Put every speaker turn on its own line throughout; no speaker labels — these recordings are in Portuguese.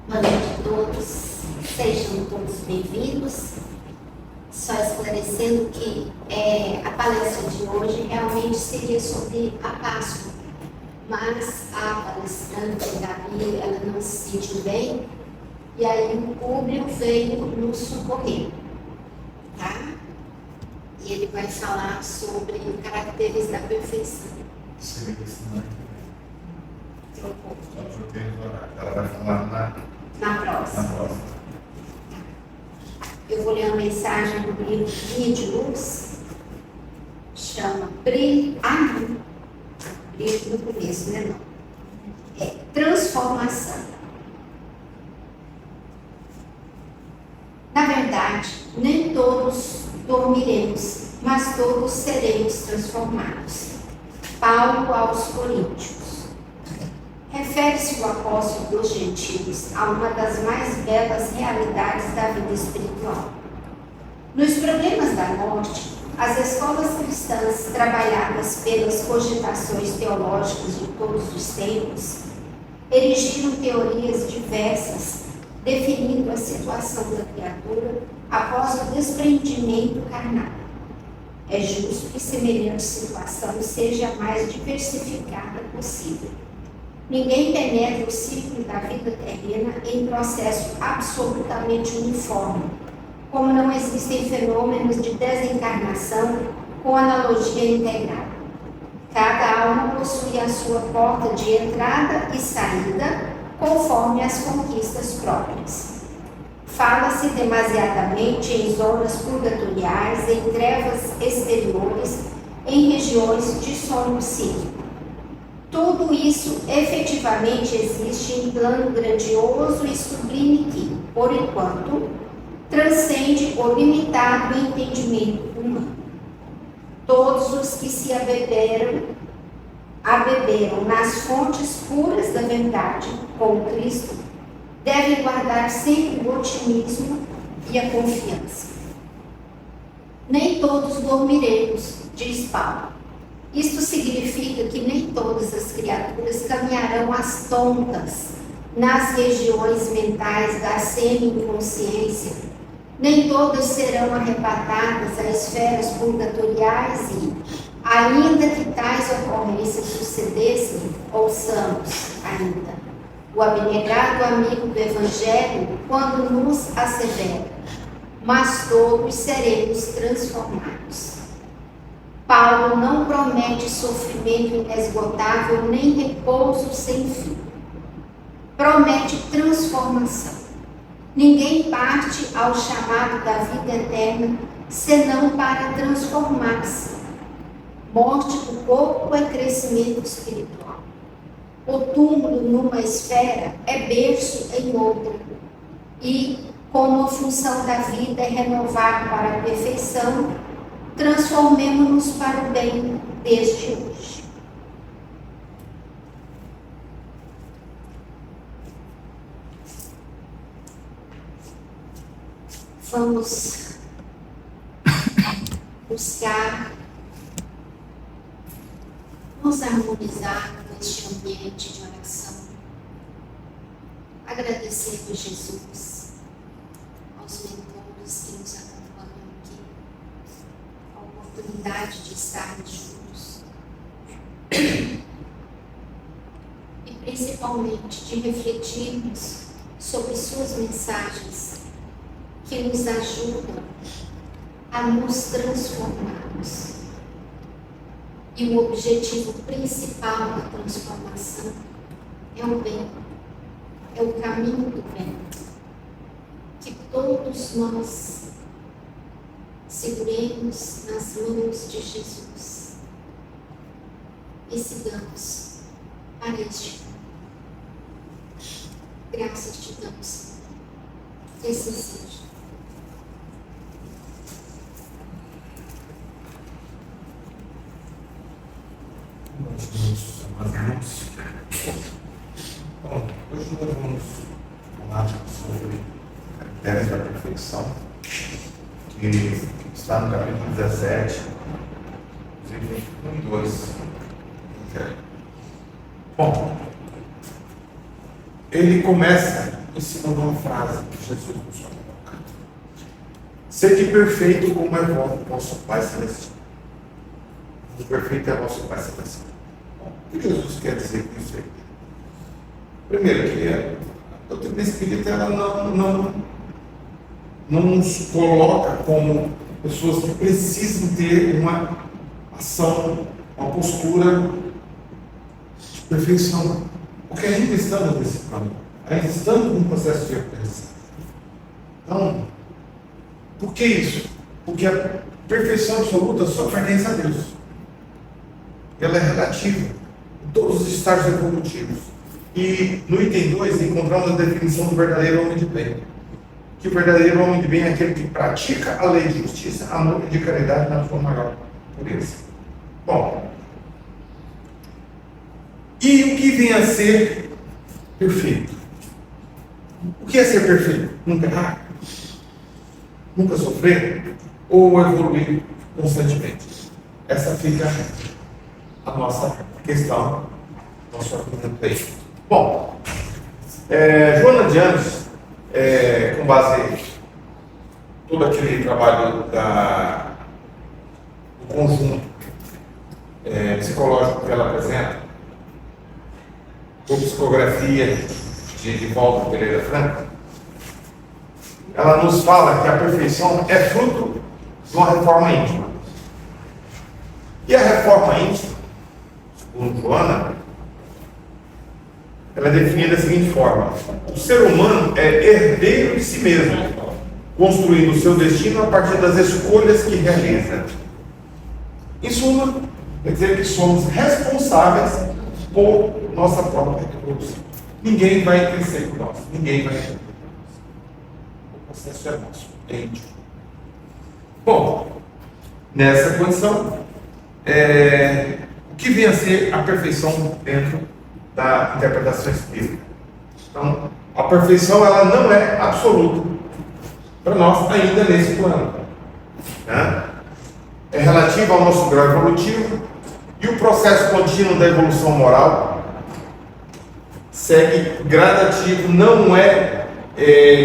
Boa noite a todos, sejam todos bem-vindos. Só esclarecendo que a palestra de hoje realmente seria sobre a Páscoa, mas a palestrante, Gabi, ela não se sentiu bem, e aí o Públio veio nos socorrer, tá? E ele vai falar sobre caracteres da perfeição.
Sim, ela vai falar
na próxima.
na próxima.
Eu vou ler uma mensagem do livro Guia de Luz, chama Brilho. Não. Brilho no começo, né? Não. É Transformação. Na verdade, nem todos dormiremos, mas todos seremos transformados. Paulo aos Coríntios. Refere-se o apóstolo dos gentios a uma das mais belas realidades da vida espiritual. Nos problemas da morte, as escolas cristãs, trabalhadas pelas cogitações teológicas de todos os tempos, erigiram teorias diversas, definindo a situação da criatura após o desprendimento carnal. É justo que semelhante situação seja a mais diversificada possível. Ninguém penetra o ciclo da vida terrena em processo absolutamente uniforme, como não existem fenômenos de desencarnação com analogia integrada. Cada alma possui a sua porta de entrada e saída, conforme as conquistas próprias. Fala-se demasiadamente em zonas purgatoriais, em trevas exteriores, em regiões de sono psíquico. Tudo isso efetivamente existe em plano grandioso e sublime que, por enquanto, transcende o limitado entendimento humano. Todos os que se abeberam nas fontes puras da verdade com Cristo, devem guardar sempre o otimismo e a confiança. Nem todos dormiremos, diz Paulo. Isto significa que nem todas as criaturas caminharão às tontas nas regiões mentais da semi-inconsciência, nem todas serão arrebatadas a esferas purgatoriais e, ainda que tais ocorrências sucedessem, ouçamos ainda o abnegado amigo do Evangelho quando nos assevera: mas todos seremos transformados. Paulo não promete sofrimento inesgotável nem repouso sem fim. Promete transformação. Ninguém parte ao chamado da vida eterna senão para transformar-se. Morte do corpo é crescimento espiritual. O túmulo numa esfera é berço em outra. E, como a função da vida é renovar para a perfeição, transformemo-nos para o bem desde hoje. Vamos buscar nos harmonizar com este ambiente de oração, agradecer a Jesus, aos mentores que nos acompanham aqui, a oportunidade de estarmos juntos e principalmente de refletirmos sobre suas mensagens que nos ajudam a nos transformarmos. E o objetivo principal da transformação é o bem, é o caminho do bem, que todos nós seguremos nas mãos de Jesus e sigamos para este caminho. Graças te damos, que assim seja.
Bom, hoje nós vamos falar sobre caracteres da perfeição, que está no capítulo 17, inclusive 1 e 2. Bom, ele começa em cima de uma frase que Jesus nos coloca. Sede perfeito como é vosso Pai Celestial. O perfeito é vosso Pai Celestial. O que Jesus quer dizer com isso aí? Primeiro, que a doutrina espírita ela não nos coloca como pessoas que precisam ter uma ação, uma postura de perfeição. Porque ainda estamos nesse caminho, ainda estamos num processo de perfeição. Então, por que isso? Porque a perfeição absoluta só pertence a Deus. Ela é relativa em todos os estágios evolutivos. E no item 2 encontramos a definição do verdadeiro homem de bem. Que o verdadeiro homem de bem é aquele que pratica a lei de justiça, amor e de caridade na sua maior pureza. Bom, e o que vem a ser perfeito? O que é ser perfeito? Nunca errar? Nunca sofrer? Ou evoluir constantemente? Essa fica a nossa questão, nosso argumento aí. Bom, Joana de Anjos, com base em todo aquele trabalho do conjunto psicológico que ela apresenta, com psicografia de Walter Pereira Franco, ela nos fala que a perfeição é fruto de uma reforma íntima. E a reforma íntima, segundo Joana, ela é definida da seguinte forma: o ser humano é herdeiro de si mesmo, construindo o seu destino a partir das escolhas que realiza. Em suma, quer dizer que somos responsáveis por nossa própria evolução. Ninguém vai crescer por nós, ninguém vai crescer por nós. O processo é nosso, é íntimo. Bom, nessa condição, o que vem a ser a perfeição dentro da interpretação espírita? Então, a perfeição ela não é absoluta para nós ainda nesse plano, né? É relativa ao nosso grau evolutivo, e o processo contínuo da evolução moral segue gradativo, não é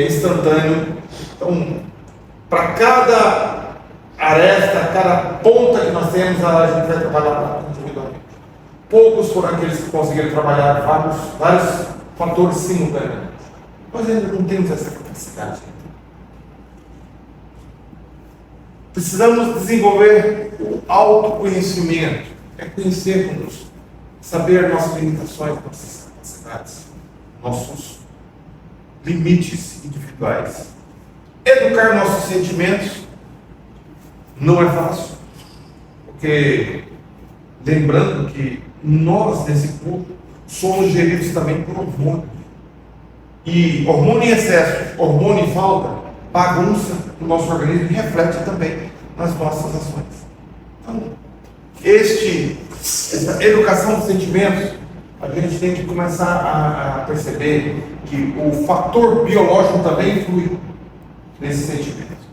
instantâneo. Então, para cada aresta, cada ponta que nós temos, a gente vai trabalhar individualmente. Poucos foram aqueles que conseguiram trabalhar vários fatores simultaneamente. Nós ainda não temos essa capacidade. Precisamos desenvolver o autoconhecimento. É conhecermos, saber nossas limitações, nossas capacidades, nossos limites individuais. Educar nossos sentimentos não é fácil, porque lembrando que nós, nesse corpo, somos geridos também por hormônio. E hormônio em excesso, hormônio em falta, bagunça o nosso organismo e reflete também nas nossas ações. Então, essa educação dos sentimentos, a gente tem que começar a perceber que o fator biológico também influi nesse sentimento.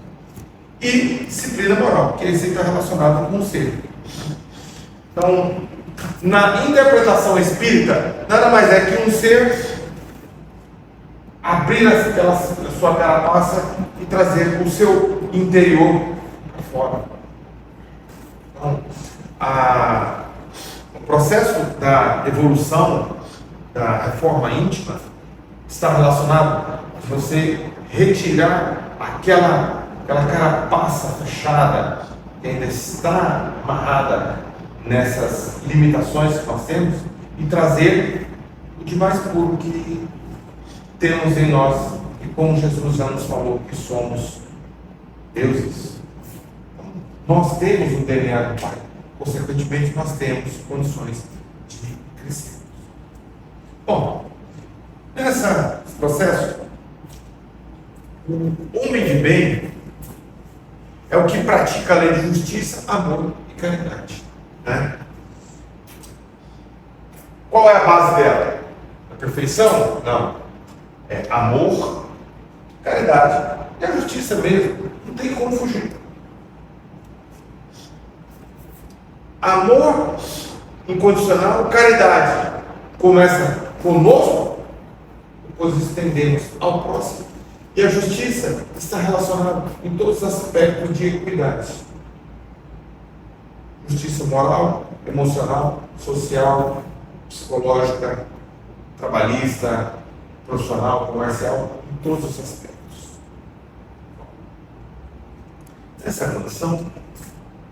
E disciplina moral, que isso está relacionado com o ser. Então, na interpretação espírita, nada mais é que um ser abrir a sua carapaça e trazer o seu interior para fora. Então, o processo da evolução, da reforma íntima, está relacionado a você retirar aquela carapaça fechada que ainda está amarrada nessas limitações que nós temos e trazer o de mais puro que temos em nós, e como Jesus já nos falou que somos deuses. Nós temos o DNA do Pai, consequentemente nós temos condições de crescer. Bom, nesse processo, o homem de bem é o que pratica a lei de justiça, amor e caridade, né? Qual é a base dela? A perfeição? Não. É amor, caridade. É a justiça mesmo. Não tem como fugir. Amor incondicional, caridade. Começa conosco, pois estendemos ao próximo. E a justiça está relacionada em todos os aspectos de equidade. Justiça moral, emocional, social, psicológica, trabalhista, profissional, comercial, em todos os aspectos. Essa condição,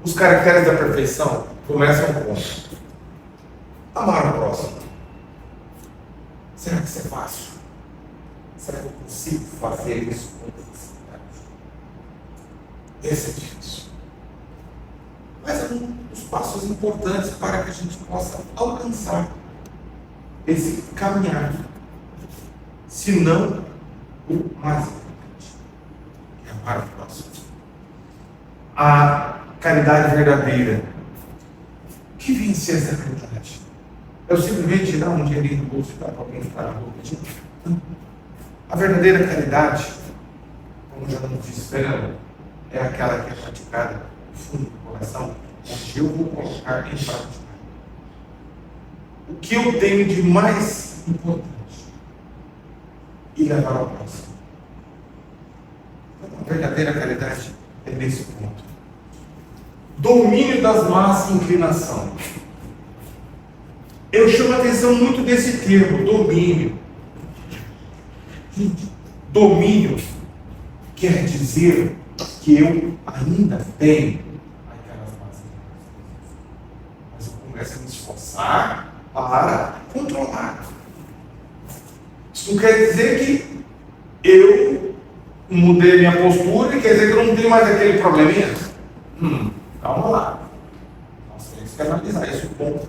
os caracteres da perfeição começam com amar o próximo. Será que isso é fácil? Será que eu consigo fazer isso com facilidade? Esse é difícil. Mas é um dos passos importantes para que a gente possa alcançar esse caminhar. Se não, o mais importante, que é amar o próximo. A caridade verdadeira. O que vem ser essa caridade? Eu simplesmente dar um dinheirinho no bolso e dar para alguém que está na rua pedindo? Não. A verdadeira caridade, como já nos disse Fernando, é aquela que é praticada no fundo do coração, onde eu vou colocar em prática o que eu tenho de mais importante e levar ao próximo. Então, a verdadeira caridade é nesse ponto. Domínio das más inclinações. Eu chamo a atenção muito desse termo, domínio. Domínio quer dizer que eu ainda tenho aquelas más inclinações, mas eu começo a me esforçar para controlar. Isso não quer dizer que eu mudei minha postura e quer dizer que eu não tenho mais aquele probleminha. Calma lá. Nós temos que analisar isso com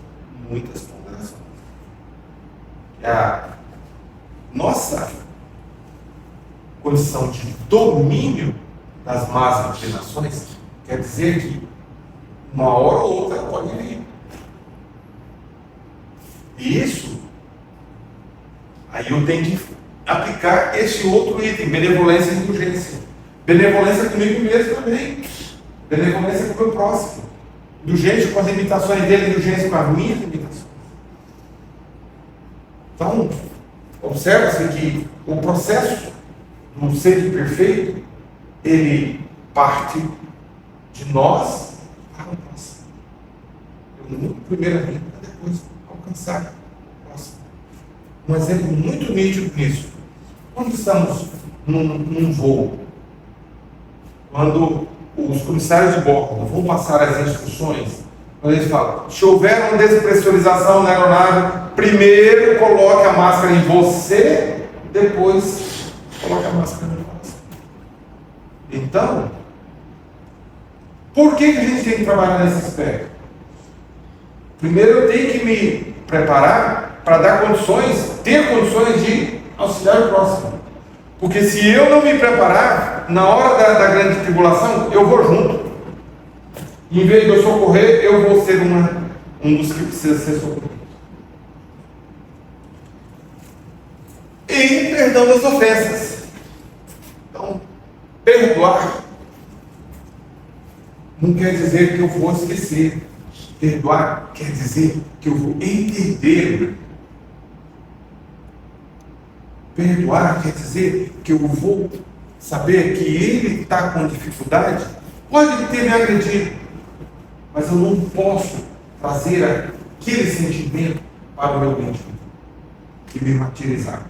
muitas ponderações. A nossa condição de domínio das más inclinações quer dizer que uma hora ou outra pode vir. E isso, aí eu tenho que aplicar esse outro item, benevolência e indulgência. Benevolência comigo mesmo também. Benevolência com o meu próximo. Indulgência com as limitações dele, indulgência com as minhas limitações. Então, observa-se que o processo do ser perfeito, ele parte de nós para o próximo. Eu mudo primeiramente para depois alcançar o próximo. Um exemplo muito nítido nisso. Quando estamos num voo, quando os comissários de bordo vão passar as instruções, quando eles falam, se houver uma despressurização na aeronave, primeiro coloque a máscara em você, depois coloque a máscara no próximo. Então, por que a gente tem que trabalhar nesse aspecto? Primeiro eu tenho que me preparar para dar condições, ter condições de auxiliar o próximo. Porque se eu não me preparar, na hora da grande tribulação, eu vou junto. Em vez de eu socorrer, eu vou ser um dos que precisa ser socorrido. E perdão das ofensas. Então, perdoar não quer dizer que eu vou esquecer. Perdoar quer dizer que eu vou entender. Perdoar quer dizer que eu vou saber que ele está com dificuldade, pode ter me agredido, mas eu não posso trazer aquele sentimento para o meu íntimo e me martirizar.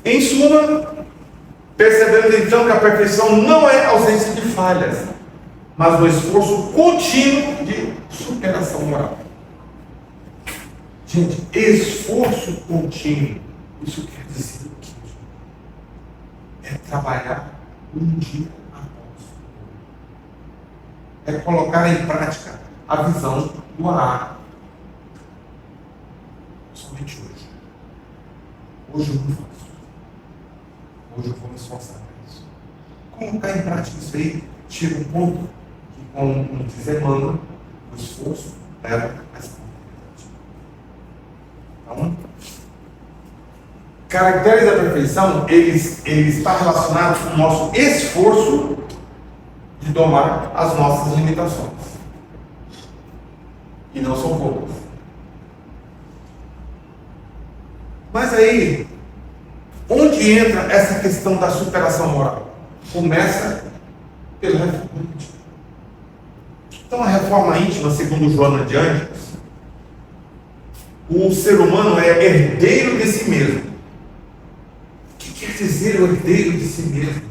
Em suma, percebemos então que a perfeição não é ausência de falhas, mas um esforço contínuo de superação moral. Gente, esforço contínuo, isso quer dizer o quê? É trabalhar um dia após o outro. É colocar em prática a visão do Ará. Somente hoje. Hoje eu não faço. Hoje eu vou me esforçar para isso. Colocar em prática isso aí, chega um ponto que, como diz Emmanuel, o esforço leva a espontaneidade. Então, caracteres da perfeição, ele está relacionado com o nosso esforço de domar as nossas limitações. E não são poucas. Mas aí, Onde entra essa questão da superação moral? Começa pela reforma íntima. Então, a reforma íntima, segundo Joana de Ângeles, o ser humano é herdeiro de si mesmo. O que quer dizer o herdeiro de si mesmo?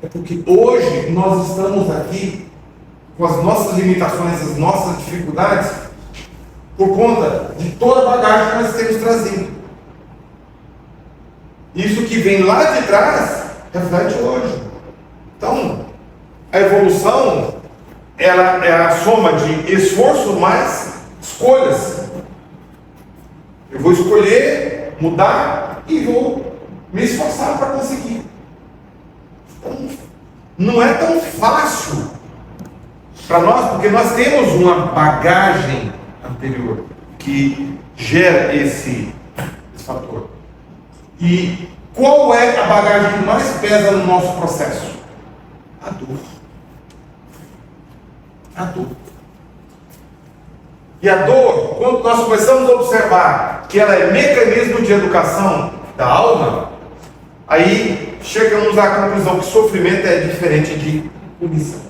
É porque hoje nós estamos aqui com as nossas limitações, as nossas dificuldades, por conta de toda a bagagem que nós temos trazido. Isso que vem lá de trás reflete hoje. Então, a evolução, ela é a soma de esforço mais escolhas. Eu vou escolher mudar e vou me esforçar para conseguir. Então, não é tão fácil para nós, porque nós temos uma bagagem anterior que gera esse fator. E qual é a bagagem que mais pesa no nosso processo? A dor. A dor. E a dor, quando nós começamos a observar que ela é mecanismo de educação da alma, aí chegamos à conclusão que sofrimento é diferente de punição.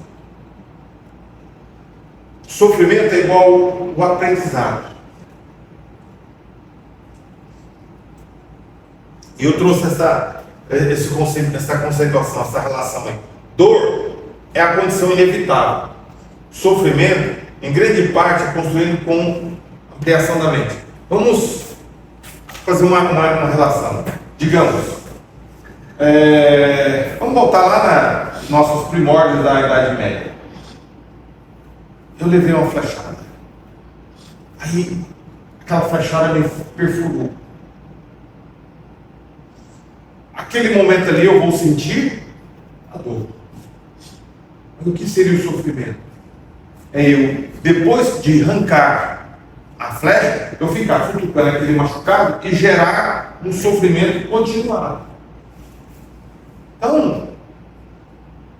Sofrimento é igual o aprendizado. E eu trouxe esse conceito, essa conceituação, essa relação aí. Dor é a condição inevitável. Sofrimento, em grande parte, é construído com a ampliação da mente. Vamos fazer uma relação. Digamos, vamos voltar lá nos nossos primórdios da Idade Média. Eu levei uma flechada. Aí, aquela flechada me perfurou. Aquele momento ali eu vou sentir a dor. Mas o que seria o sofrimento? É eu, depois de arrancar a flecha, eu ficar futucando aquele machucado e gerar um sofrimento continuado. Então,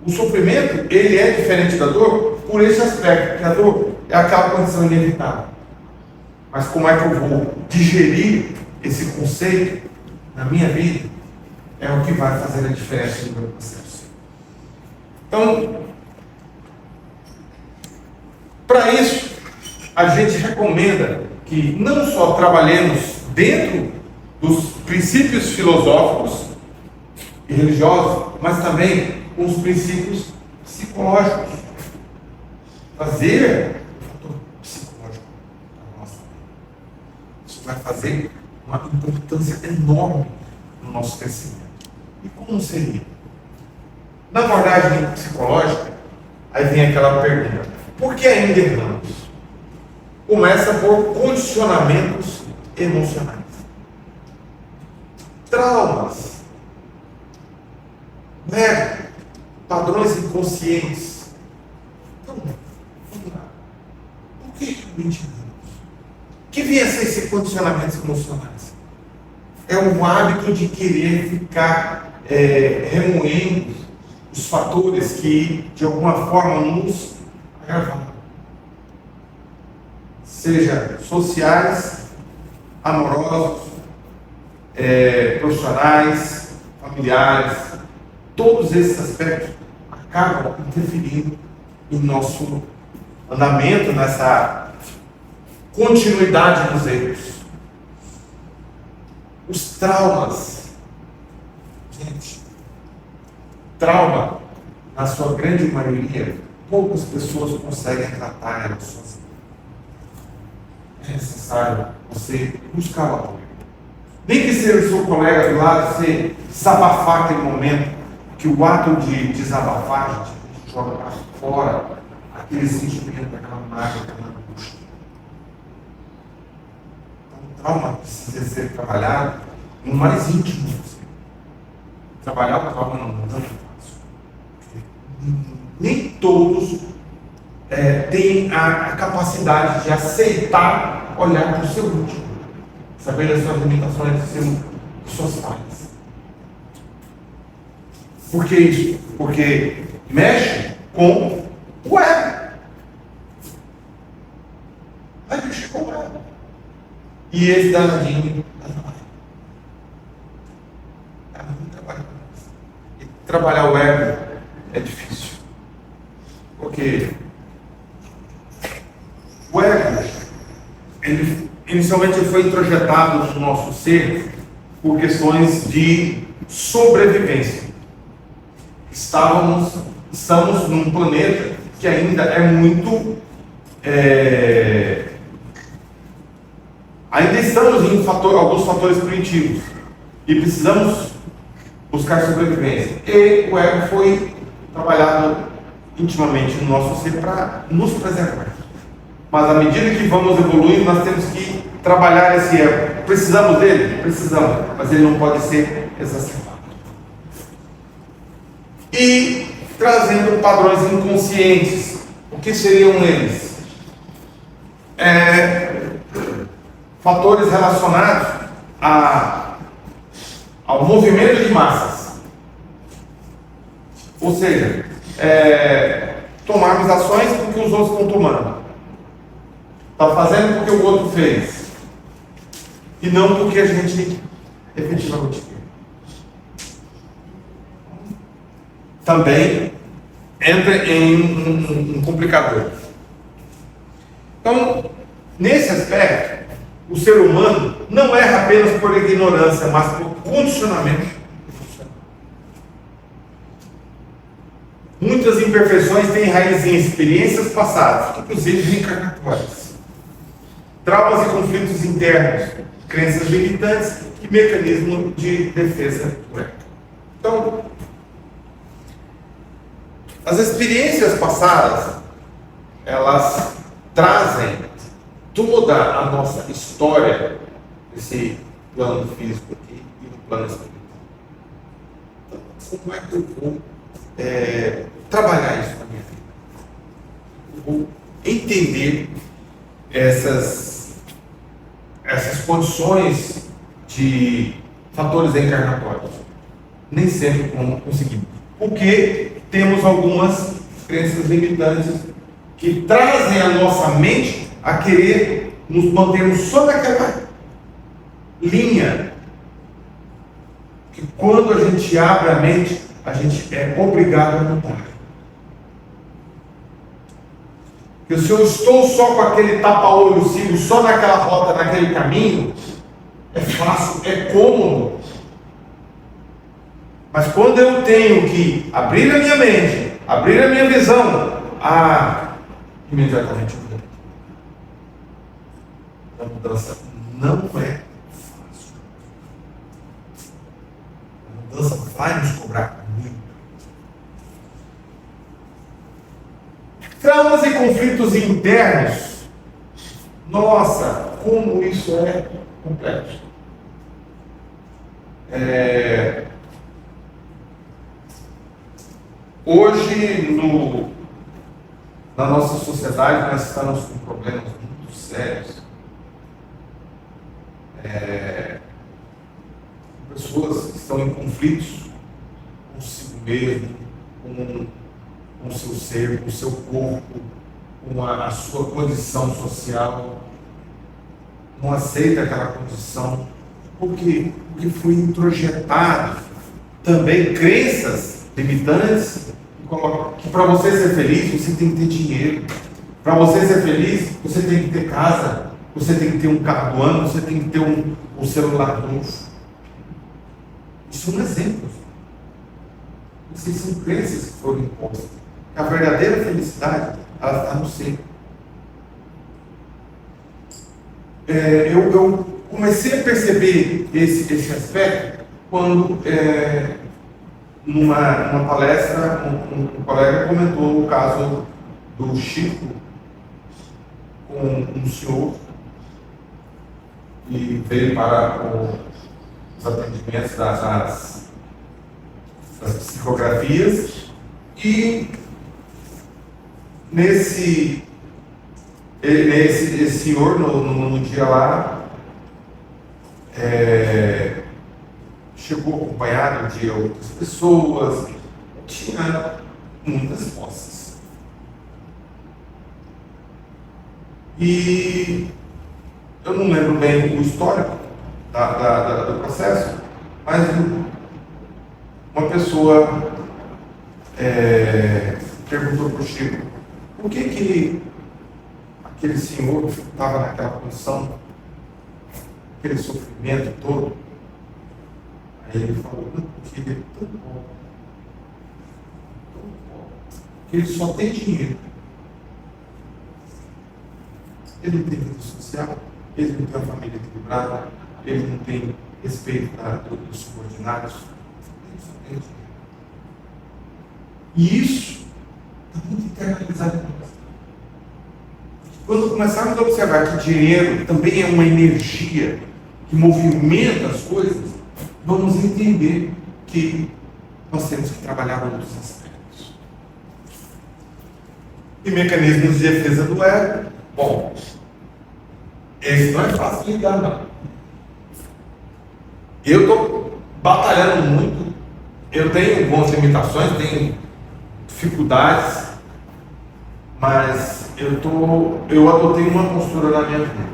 o sofrimento, ele é diferente da dor por esse aspecto, que a dor é aquela condição inevitável. Mas como é que eu vou digerir esse conceito na minha vida? É o que vai fazer a diferença no meu processo. Então, para isso, a gente recomenda que não só trabalhemos dentro dos princípios filosóficos e religiosos, mas também com os princípios psicológicos. Fazer o fator psicológico da nossa vida. Isso vai fazer uma importância enorme no nosso crescimento. E como seria? Na abordagem psicológica, aí vem aquela pergunta: por que ainda erramos? Começa por condicionamentos emocionais. Traumas, padrões inconscientes. Então, vamos lá. Por que realmente erramos? Que vem a ser esses condicionamentos emocionais? É o hábito de querer ficar remoendo os fatores que, de alguma forma, nos agravaram. Seja sociais, amorosos, profissionais, familiares, todos esses aspectos acabam interferindo em nosso andamento, nessa continuidade dos erros. Os traumas, gente, trauma, na sua grande maioria, poucas pessoas conseguem tratar elas sozinhas. É necessário você buscar o apoio. Nem que seja o seu colega do lado, você desabafar aquele momento, que o ato de desabafar, a gente joga para fora aquele sentimento, aquela mágoa, aquela angústia. Então, o trauma precisa ser trabalhado no mais íntimo de você. Trabalhar o trauma não é tanto fácil. Nem todos têm a capacidade de aceitar olhar para o seu íntimo, saber das suas limitações, das suas falhas. Por que isso? Porque mexe com o ego. Vai mexer com o ego. E esse danadinho. Vamos trabalhar com isso. E trabalhar o ego é difícil. Porque o ego, inicialmente ele foi introjetado no nosso ser por questões de sobrevivência. Estamos num planeta que ainda é muito... ainda estamos em alguns fatores primitivos e precisamos buscar sobrevivência. E o ego foi trabalhado intimamente no nosso ser para nos preservar. Mas à medida que vamos evoluindo, nós temos que trabalhar esse ego. Precisamos dele? Precisamos, mas ele não pode ser exacerbado. E trazendo padrões inconscientes. O que seriam eles? Fatores relacionados ao movimento de massas. Ou seja, tomarmos ações porque os outros estão tomando. Está fazendo porque o outro fez. E não porque a gente efetivamente quer. Também entra em um complicador. Então, nesse aspecto, o ser humano não erra apenas por ignorância, mas por condicionamento. Muitas imperfeições têm raiz em experiências passadas, inclusive reencarnatórias. Traumas e conflitos internos, crenças limitantes e mecanismo de defesa do ego. Então, as experiências passadas, elas trazem toda a nossa história desse plano físico aqui e no plano espiritual. Então, como é que eu vou trabalhar isso na minha vida? Eu vou entender essas condições de fatores encarnatórios. Nem sempre conseguimos. Porque temos algumas crenças limitantes que trazem a nossa mente a querer nos mantermos só naquela linha. Que quando a gente abre a mente, a gente é obrigado a mudar. Porque se eu estou só com aquele tapa-olho, sigo só naquela rota, naquele caminho, é fácil, é cômodo. Mas quando eu tenho que abrir a minha mente, abrir a minha visão, imediatamente eu mudo. A mudança não é fácil. A mudança vai nos cobrar muito. Traumas e conflitos internos. Nossa, como isso é complexo. Hoje, na nossa sociedade, nós estamos com problemas muito sérios. Pessoas que estão em conflitos consigo mesmo, com o seu ser, com o seu corpo, com a sua condição social. Não aceita aquela condição. Por quê? Porque foi introjetado também crenças limitantes que para você ser feliz você tem que ter dinheiro, para você ser feliz você tem que ter casa, você tem que ter um carro do ano, você tem que ter um celular novo. Isso são exemplos. Essas são crenças que foram impostas. A verdadeira felicidade, ela está no ser. Eu comecei a perceber esse aspecto quando numa palestra um colega comentou o caso do Chico com um senhor que veio para os atendimentos das psicografias, e esse senhor no dia lá chegou acompanhado de outras pessoas, tinha muitas posses. E eu não lembro bem o histórico do processo, mas pessoa perguntou para o Chico por que aquele senhor estava naquela condição, aquele sofrimento todo. Aí ele falou, não, porque ele é tão pobre, que ele só tem dinheiro. Ele não tem vida social, ele não tem uma família equilibrada, ele não tem respeito dos subordinados. Ele só tem dinheiro. E isso está muito internalizado em nós. Quando começarmos a observar que dinheiro também é uma energia que movimenta as coisas, vamos entender que nós temos que trabalhar outros aspectos. E mecanismos de defesa do ego. Bom, esse não é fácil de lidar, não. Eu estou batalhando muito, eu tenho algumas limitações, tenho dificuldades, mas eu adotei uma postura na minha vida.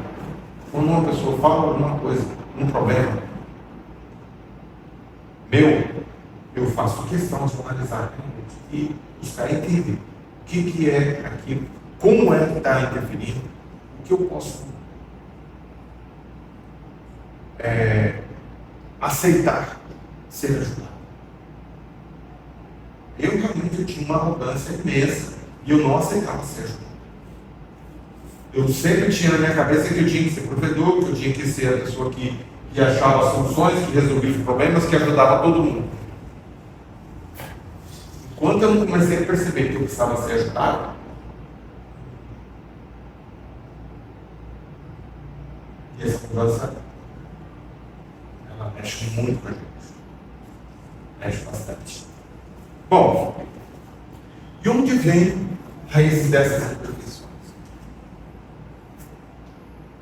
Quando uma pessoa fala alguma coisa, um problema meu, eu faço questão de analisar e buscar entender o que é aquilo, como é que está interferindo, o que eu posso aceitar ser ajudado. Eu realmente tinha uma arrogância imensa e eu não aceitava ser ajudado. Eu sempre tinha na minha cabeça que eu tinha que ser provedor, que eu tinha que ser a pessoa que achava soluções, que resolvia os problemas, que ajudava todo mundo. Enquanto eu não comecei a perceber que eu precisava ser ajudado, e essa mudança, ela mexe muito com a gente. Mexe bastante. Bom, e onde vem a raiz dessas imperfeições?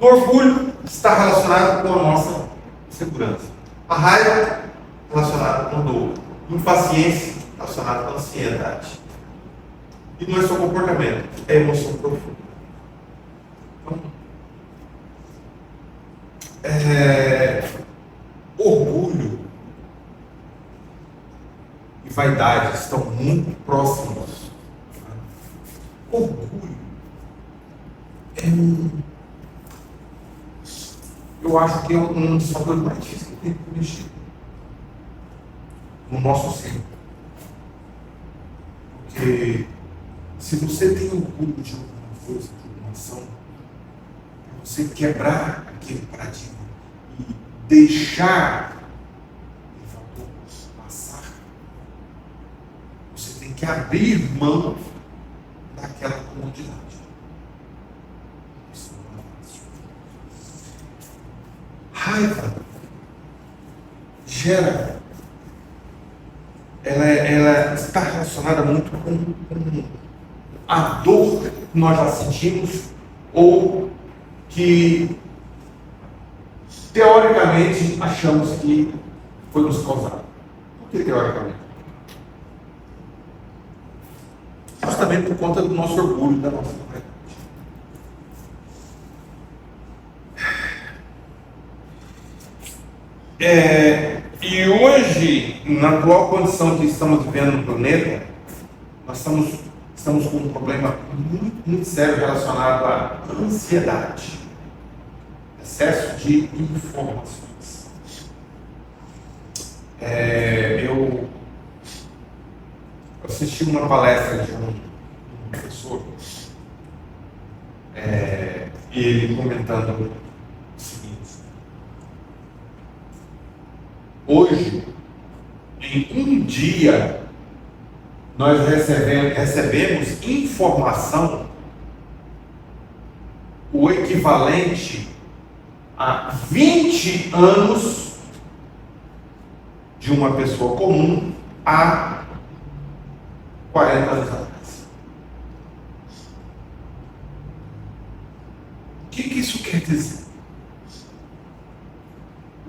O orgulho está relacionado com a nossa segurança. A raiva relacionada com dor. Impaciência relacionada com a ansiedade. E não é só comportamento, é emoção profunda. Então, orgulho e vaidade estão muito próximos. Orgulho eu acho que é um dos fatores mais difíceis que tem que mexer no nosso ser. Porque se você tem orgulho de alguma coisa, de alguma ação, para você quebrar aquele paradigma e deixar o fator passar, você tem que abrir mão daquela comodidade. Isso não é fácil. Raiva gera, ela está relacionada muito com a dor que nós já sentimos ou que teoricamente achamos que foi nos causado. Por que teoricamente? Justamente por conta do nosso orgulho, da nossa vaidade. E hoje, na atual condição que estamos vivendo no planeta, nós estamos com um problema muito, muito sério relacionado à ansiedade, excesso de informações. Eu assisti uma palestra de um professor, e ele comentando o seguinte: hoje, em um dia, nós recebemos informação o equivalente a 20 anos de uma pessoa comum há 40 anos atrás. O que isso quer dizer?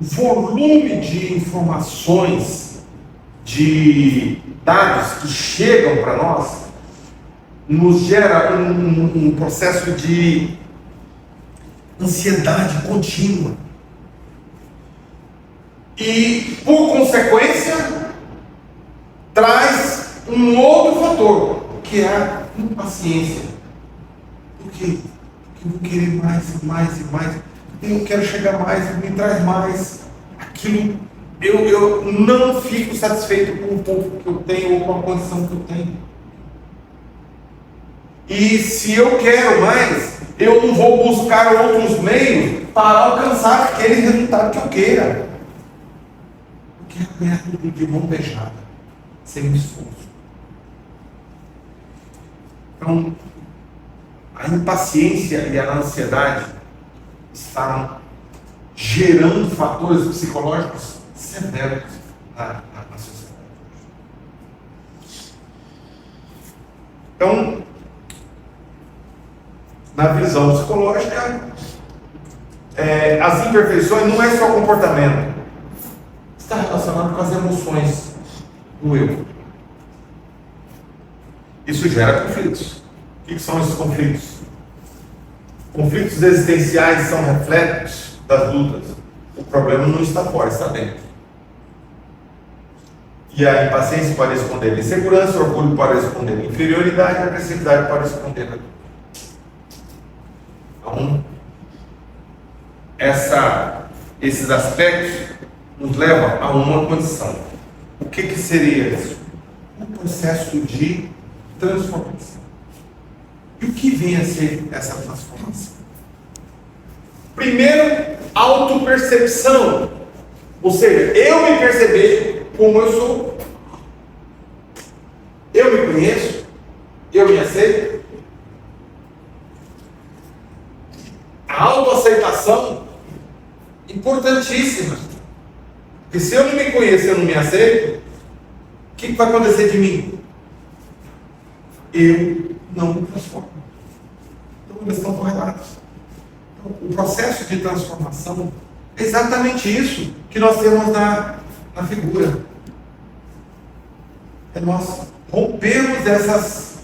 O volume de informações, de dados que chegam para nós, nos gera um processo de ansiedade contínua. E, por consequência, traz um outro fator, que é a impaciência. Por quê? Porque eu vou querer mais e mais e mais. Eu quero chegar mais, me traz mais. Aquilo, eu não fico satisfeito com o pouco que eu tenho ou com a condição que eu tenho. E se eu quero mais, eu não vou buscar outros meios para alcançar aquele resultado que eu queira. Eu quero ganhar tudo de mão beijada, sem esforço. Então, a impaciência e a ansiedade estão gerando fatores psicológicos severos na sociedade. Então, na visão psicológica, as imperfeições não é só comportamento, está relacionado com as emoções do eu. Isso gera conflitos. O que são esses conflitos? Conflitos existenciais são reflexos das lutas. O problema não está fora, está dentro. E a impaciência pode esconder a insegurança, o orgulho pode esconder a inferioridade, a agressividade pode esconder a dor. Então, esses aspectos nos levam a uma condição. O que seria isso? Um processo de transformação. E o que vem a ser essa transformação? Primeiro, autopercepção. Ou seja, eu me perceber como eu sou. Eu me conheço. Eu me aceito. A autoaceitação, importantíssima. Porque se eu não me conheço e eu não me aceito, o que vai acontecer de mim? Eu não me transformo. Então, eles estão correlatos. Então, o processo de transformação é exatamente isso que nós temos na figura. É nós rompermos essas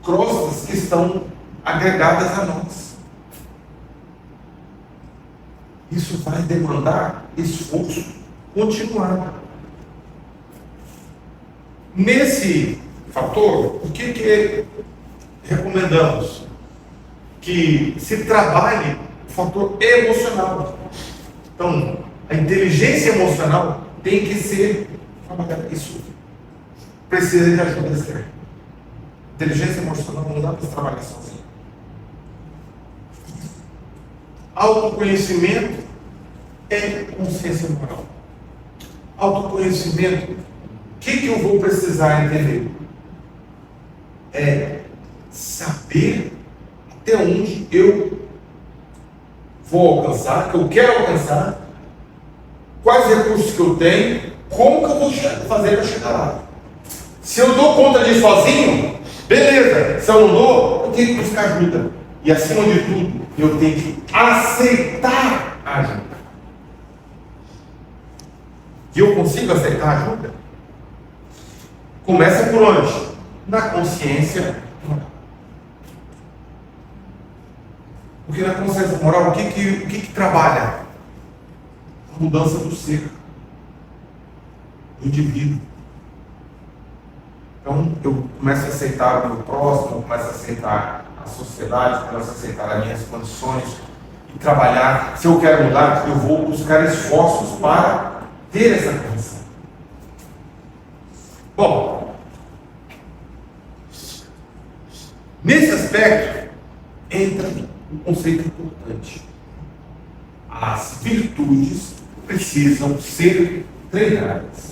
crostas que estão agregadas a nós. Isso vai demandar esforço continuado. Nesse fator, o que recomendamos? Que se trabalhe o fator emocional. Então, a inteligência emocional tem que ser trabalhada. Isso precisa de ajuda externa. Inteligência emocional não dá para trabalhar sozinho. Autoconhecimento é consciência moral. Autoconhecimento, o que eu vou precisar entender? É saber até onde eu vou alcançar, que eu quero alcançar, quais recursos que eu tenho, como que eu vou fazer para chegar lá. Se eu dou conta disso sozinho, beleza. Se eu não dou, eu tenho que buscar ajuda. E acima de tudo, eu tenho que aceitar a ajuda. E eu consigo aceitar a ajuda? Começa por onde? Na consciência moral. Porque na consciência moral, o que trabalha? A mudança do ser, do indivíduo. Então, eu começo a aceitar o meu próximo, eu começo a aceitar a sociedade, eu começo a aceitar as minhas condições e trabalhar. Se eu quero mudar, eu vou buscar esforços para ter essa condição. Bom, nesse aspecto, entra um conceito importante. As virtudes precisam ser treinadas.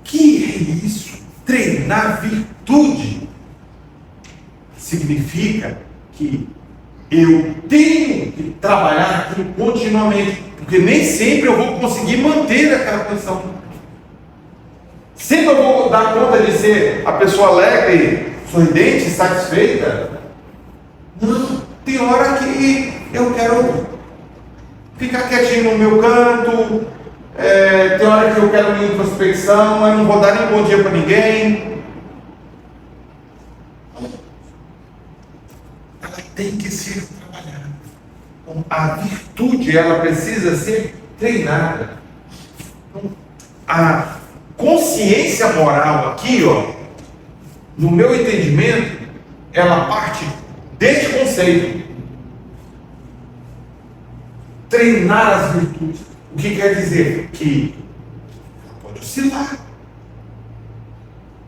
Que é isso? Treinar virtude significa que eu tenho que trabalhar aquilo continuamente, porque nem sempre eu vou conseguir manter aquela condição. Sempre eu vou dar conta de ser a pessoa alegre, sorridente, satisfeita. Não, tem hora que eu quero ficar quietinho no meu canto, tem hora que eu quero minha introspecção, eu não vou dar nem bom dia para ninguém. Ela tem que ser trabalhada. Então, a virtude, ela precisa ser treinada. Então, a consciência moral aqui, ó, no meu entendimento, ela parte deste conceito. Treinar as virtudes. O que quer dizer? Que ela pode oscilar.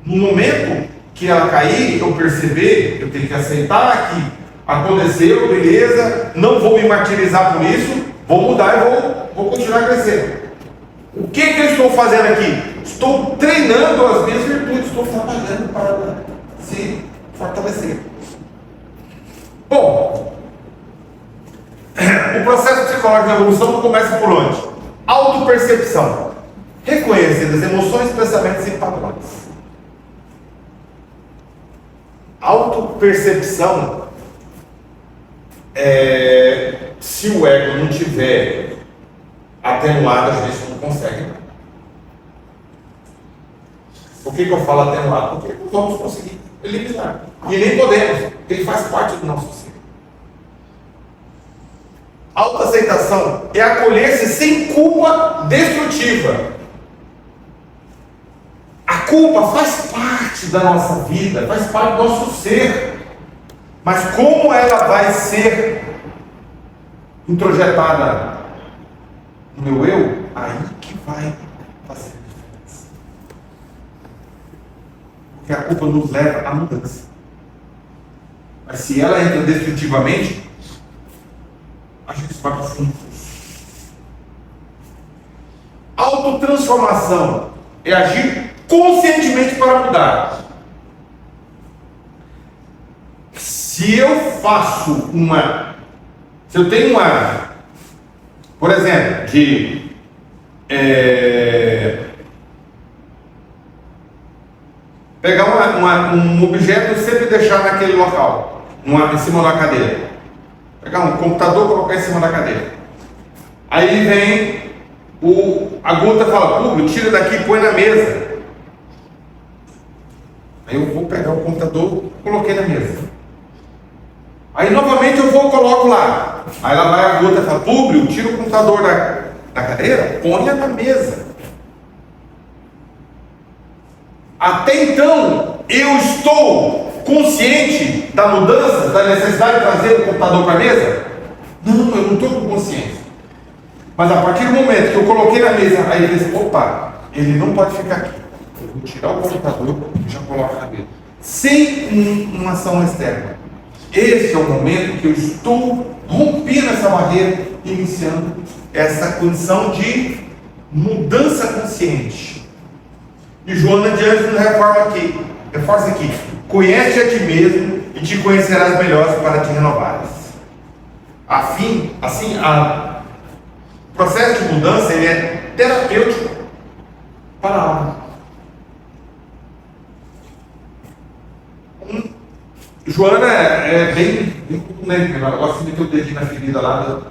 No momento que ela cair, eu perceber, eu tenho que aceitar que aconteceu, beleza, não vou me martirizar por isso, vou mudar e vou continuar crescendo. O que eu estou fazendo aqui? Estou treinando as minhas virtudes, estou trabalhando para se fortalecer. Bom, o processo psicológico de evolução começa por onde? Autopercepção. Reconhecer as emoções, pensamentos e padrões. Autopercepção se o ego não tiver atenuado, a gente não consegue. Por que eu falo atenuado? Porque não vamos conseguir eliminar. E nem podemos, porque ele faz parte do nosso ser. Autoaceitação é acolher-se sem culpa destrutiva. A culpa faz parte da nossa vida, faz parte do nosso ser. Mas como ela vai ser introjetada no meu eu, aí que vai fazer a diferença. Porque a culpa nos leva à mudança. Mas se ela entra destrutivamente, a gente vai para o fundo. Autotransformação é agir conscientemente para mudar. Se eu tenho por exemplo, de pegar um objeto e sempre deixar naquele local, em cima da cadeira. Pegar um computador e colocar em cima da cadeira. Aí vem a Guta fala, Público, tira daqui e põe na mesa. Aí eu vou pegar o computador, coloquei na mesa. Aí novamente eu coloco lá. Aí lá vai a Guta e fala, Público, tira o computador da cadeira, ponha na mesa. Até então, eu estou consciente da mudança, da necessidade de trazer o computador para a mesa? Não, eu não estou com consciência. Mas a partir do momento que eu coloquei na mesa, aí ele diz, opa, ele não pode ficar aqui. Eu vou tirar o computador e já coloco na mesa. Sem uma ação externa. Esse é o momento que eu estou rompendo essa barreira, iniciando essa condição de mudança consciente. E Joana de Anjos nos reforça aqui. Conhece a ti mesmo e te conhecerás melhor para te renovares. O processo de mudança ele é terapêutico para a alma. Joana é bem contundente, ela gosta de meter o dedinho na ferida lá.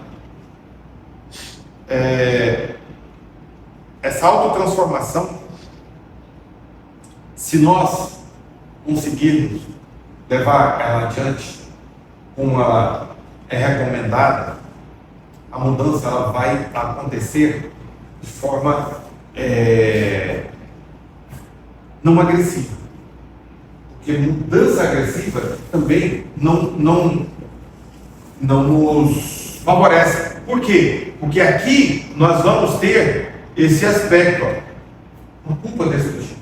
Essa autotransformação, se nós conseguirmos levar ela adiante como ela é recomendada, a mudança ela vai acontecer de forma não agressiva. Porque mudança agressiva também não nos favorece. Por quê? Porque aqui nós vamos ter esse aspecto, uma culpa destrutiva.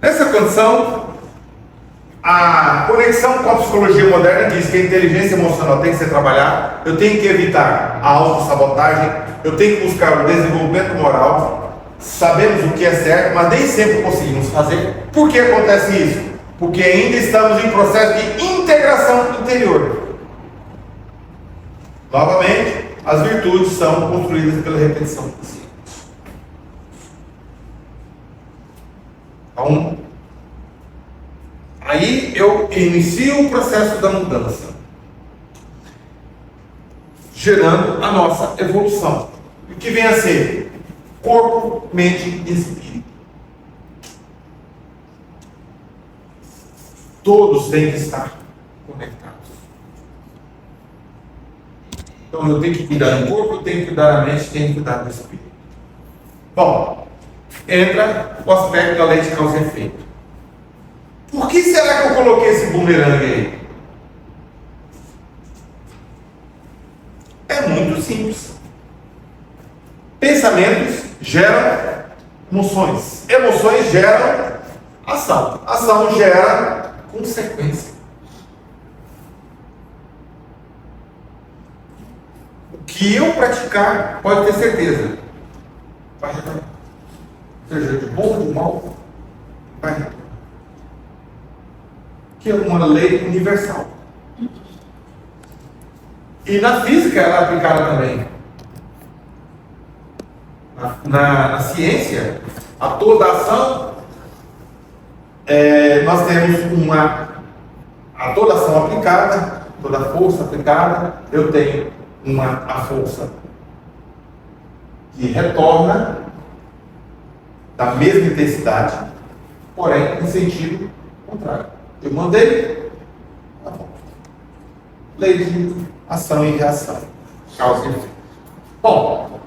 Nessa condição, a conexão com a psicologia moderna diz que a inteligência emocional tem que ser trabalhada, eu tenho que evitar a autossabotagem, eu tenho que buscar o desenvolvimento moral. Sabemos o que é certo, mas nem sempre conseguimos fazer. Por que acontece isso? Porque ainda estamos em processo de integração interior. Novamente, as virtudes são construídas pela repetição consciente. Então, aí eu inicio o processo da mudança, gerando a nossa evolução. O que vem a ser? Corpo, mente e espírito. Todos têm que estar conectados. Então eu tenho que cuidar do corpo, eu tenho que cuidar da mente, tenho que cuidar do espírito. Bom, entra o aspecto da lei de causa e efeito. Por que será que eu coloquei esse bumerangue aí? É muito simples. Pensamentos geram emoções. Emoções geram ação. Ação gera consequência. O que eu praticar, pode ter certeza, vai retornar. Seja de bom ou de mal, vai retornar. Que é uma lei universal. E na física ela é aplicada também. Na ciência, a toda ação, nós temos a toda ação aplicada, toda força aplicada, eu tenho a força que retorna da mesma intensidade, porém em sentido contrário. Eu mandei, tá bom. Lei de ação e reação, causa e efeito. Bom,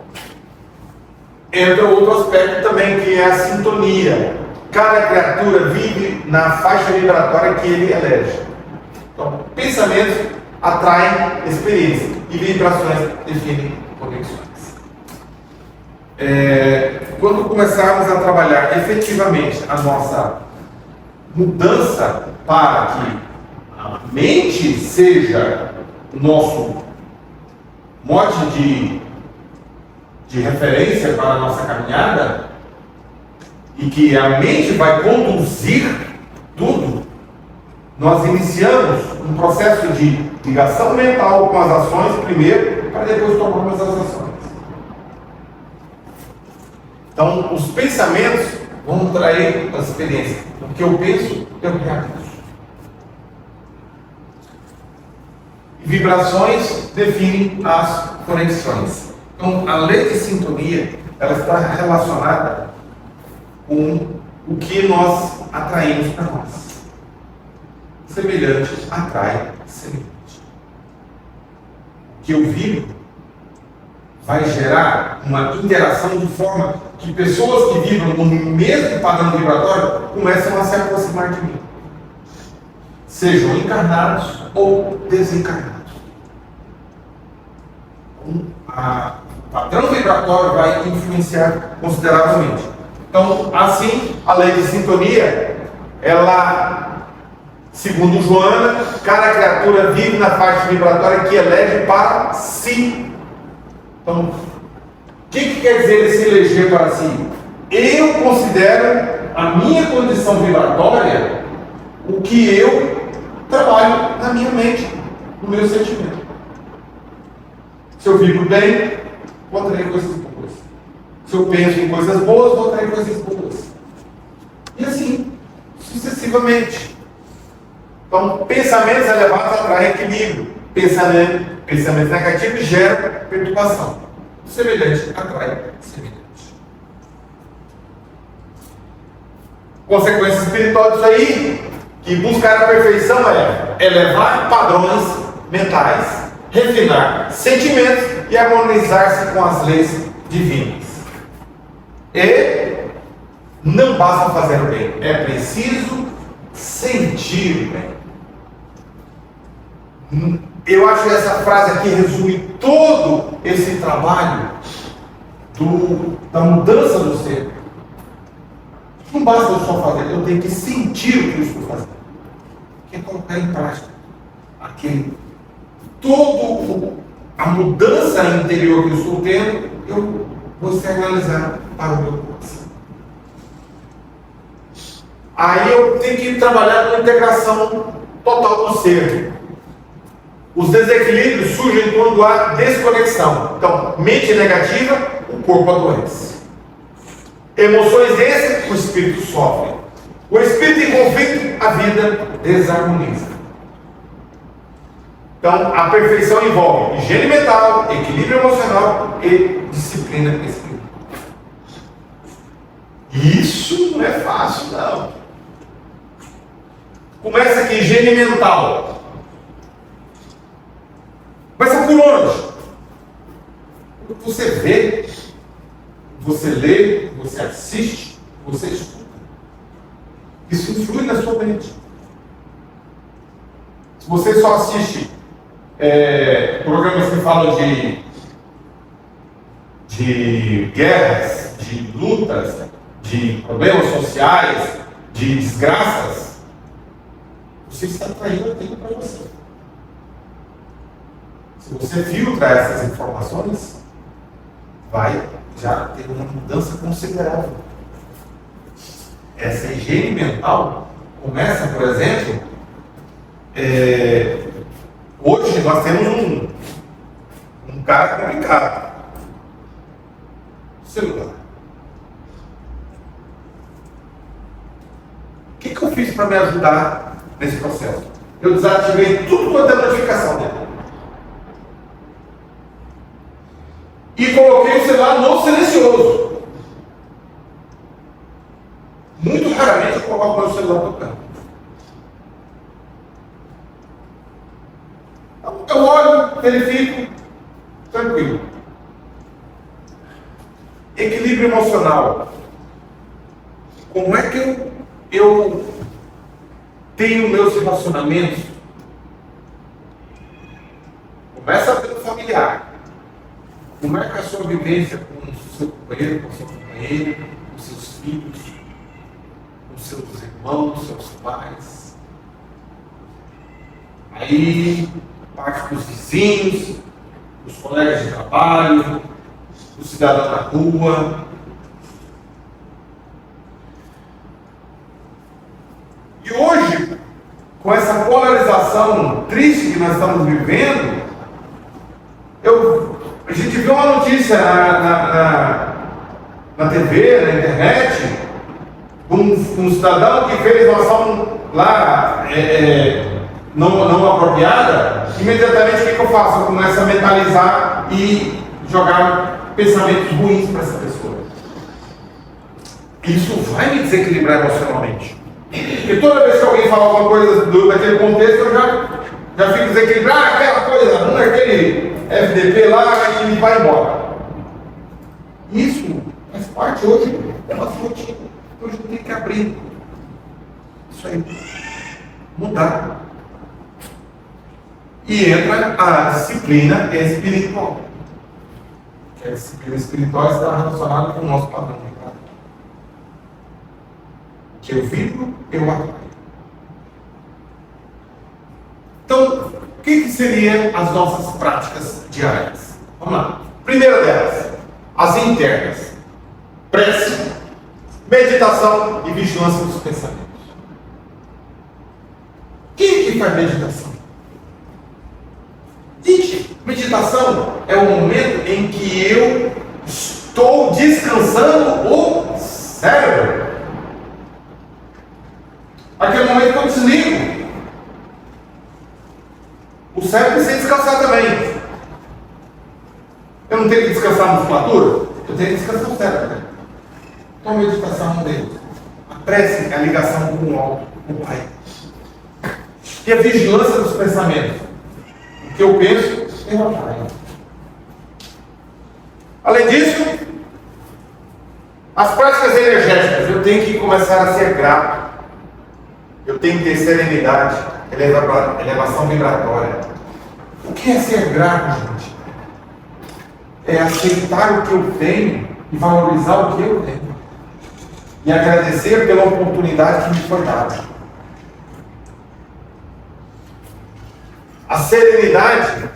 entra outro aspecto também, que é a sintonia. Cada criatura vive na faixa vibratória que ele elege. Então, pensamentos atraem experiência e vibrações definem conexões. Quando começarmos a trabalhar efetivamente a nossa mudança para que a mente seja o nosso mote de referência para a nossa caminhada, e que a mente vai conduzir tudo, nós iniciamos um processo de ligação mental com as ações primeiro, para depois tomarmos as ações. Então, os pensamentos vão trair as experiências. O que eu penso, eu realizo. E vibrações definem as conexões. Então, a lei de sintonia, ela está relacionada com o que nós atraímos para nós. Semelhante atrai semelhante. O que eu vibro vai gerar uma interação de forma que pessoas que vibram no mesmo padrão vibratório começam a se aproximar de mim. Sejam encarnados ou desencarnados. O padrão vibratório vai influenciar consideravelmente. Então, assim, a lei de sintonia, ela, segundo Joana, cada criatura vive na faixa vibratória que elege para si. Então, o que quer dizer esse eleger para si? Eu considero a minha condição vibratória o que eu trabalho na minha mente, no meu sentimento. Se eu vibro bem, vou atrair coisas boas. Se eu penso em coisas boas, vou atrair coisas boas. E assim, sucessivamente. Então, pensamentos elevados atraem equilíbrio. Pensamentos negativos geram perturbação. Semelhante atrai semelhante. Consequência espiritual disso aí, que buscar a perfeição é elevar padrões mentais, refinar sentimentos e harmonizar-se com as leis divinas. E não basta fazer o bem, é preciso sentir o bem. Eu acho que essa frase aqui resume todo esse trabalho da mudança do ser. Não basta eu só fazer, eu tenho que sentir o que eu estou fazendo. Que é colocar em prática a mudança interior que eu estou tendo, eu vou externalizar para o meu coração. Aí eu tenho que trabalhar com a integração total do ser. Os desequilíbrios surgem quando há desconexão. Então, mente negativa, o corpo adoece. Emoções densas, o espírito sofre. O espírito em conflito, a vida desarmoniza. Então, a perfeição envolve higiene mental, equilíbrio emocional e disciplina espiritual. Isso não é fácil, não. Começa aqui, higiene mental. Começa por onde? O que você vê, você lê, você assiste, você escuta. Isso influi na sua mente. Se você só assiste programas que falam de guerras, de lutas, de problemas sociais, de desgraças, você está traindo aquilo para você. Se você filtra essas informações, vai já ter uma mudança considerável. Essa higiene mental começa, por exemplo, hoje nós temos um cara complicado. Celular. O que eu fiz para me ajudar nesse processo? Eu desativei tudo quanto é notificação dele. E coloquei o celular no silencioso. Muito raramente eu coloco meu celular tocando. Eu olho, verifico, tranquilo. Equilíbrio emocional. Como é que eu tenho meus relacionamentos? Começa pelo familiar. Como é que é a sua vivência com o seu companheiro, com a sua companheira, com seus filhos, com seus irmãos, seus pais? Aí parte dos vizinhos, dos colegas de trabalho, do cidadão na rua. E hoje, com essa polarização triste que nós estamos vivendo, a gente viu uma notícia na TV, na internet, um cidadão que fez uma ação lá não apropriada. Imediatamente o que eu faço? Eu começo a mentalizar e jogar pensamentos ruins para essa pessoa. Isso vai me desequilibrar emocionalmente. Porque toda vez que alguém fala alguma coisa daquele contexto, eu já fico desequilibrado, aquela coisa, aquele FDP lá e vai embora. Isso faz parte hoje da nossa rotina. Hoje eu tenho que abrir isso aí, mudar. E entra a disciplina espiritual. Que a disciplina espiritual está relacionada com o nosso padrão de vida. Que eu vibro, eu atraio. Então, o que seriam as nossas práticas diárias? Vamos lá. Primeira delas, as internas. Prece, meditação e vigilância dos pensamentos. Quem que faz meditação? Gente, meditação é o momento em que eu estou descansando o cérebro. Aquele momento que eu desligo. O cérebro precisa descansar também. Eu não tenho que descansar a musculatura? Eu tenho que descansar o cérebro. Né? Então a meditação é um deles. A prece é a ligação com o alto, com o Pai. E a vigilância dos pensamentos. O que eu penso, eu atraio. Além disso, as práticas energéticas. Eu tenho que começar a ser grato. Eu tenho que ter serenidade, elevação vibratória. O que é ser grato, gente? É aceitar o que eu tenho e valorizar o que eu tenho. E agradecer pela oportunidade que me foi dada. A serenidade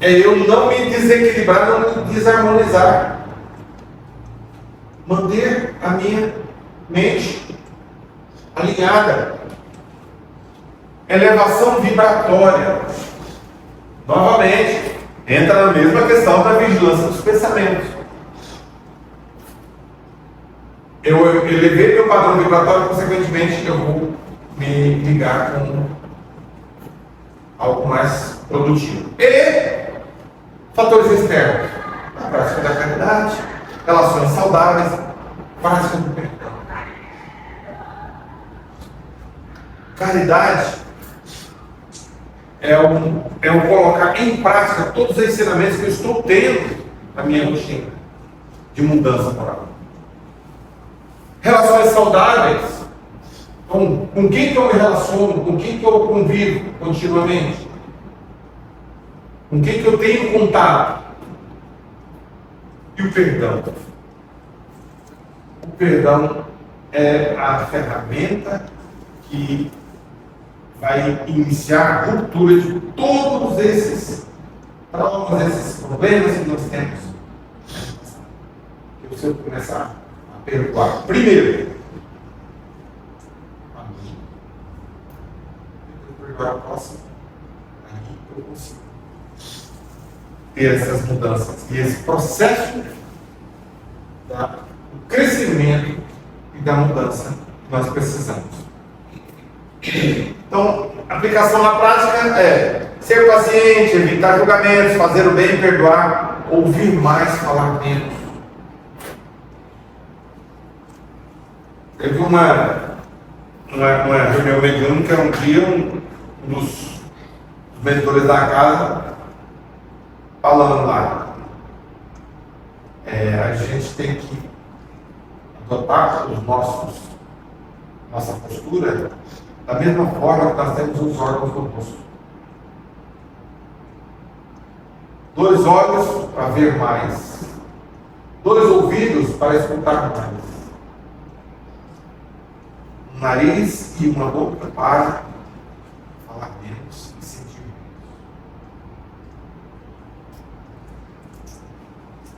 é eu não me desequilibrar, não me desarmonizar. Manter a minha mente alinhada. Elevação vibratória. Novamente, entra na mesma questão da vigilância dos pensamentos. Eu elevei meu padrão vibratório, consequentemente eu vou me ligar com algo mais produtivo. E fatores externos. A prática da caridade, relações saudáveis, prática do perdão. Caridade é o colocar em prática todos os ensinamentos que eu estou tendo na minha rotina de mudança moral. Relações saudáveis. Com quem que eu me relaciono? Com quem que eu convivo continuamente? Com quem que eu tenho contato? E o perdão? O perdão é a ferramenta que vai iniciar a ruptura de todos esses traumas, esses problemas que nós temos. Que se eu começar a perdoar, primeiro, a mim, eu perdoar a próxima, aí eu consigo ter essas mudanças e esse processo do crescimento e da mudança que nós precisamos. Então, a aplicação na prática é ser paciente, evitar julgamentos, fazer o bem, perdoar, ouvir mais, falar menos. Teve uma reunião mediúnica, um dia um dos mentores da casa falando lá. A gente tem que adotar nossa postura da mesma forma que nós temos os órgãos do rosto. 2 olhos para ver mais, 2 ouvidos para escutar mais, um nariz e uma boca para falar menos e sentir menos.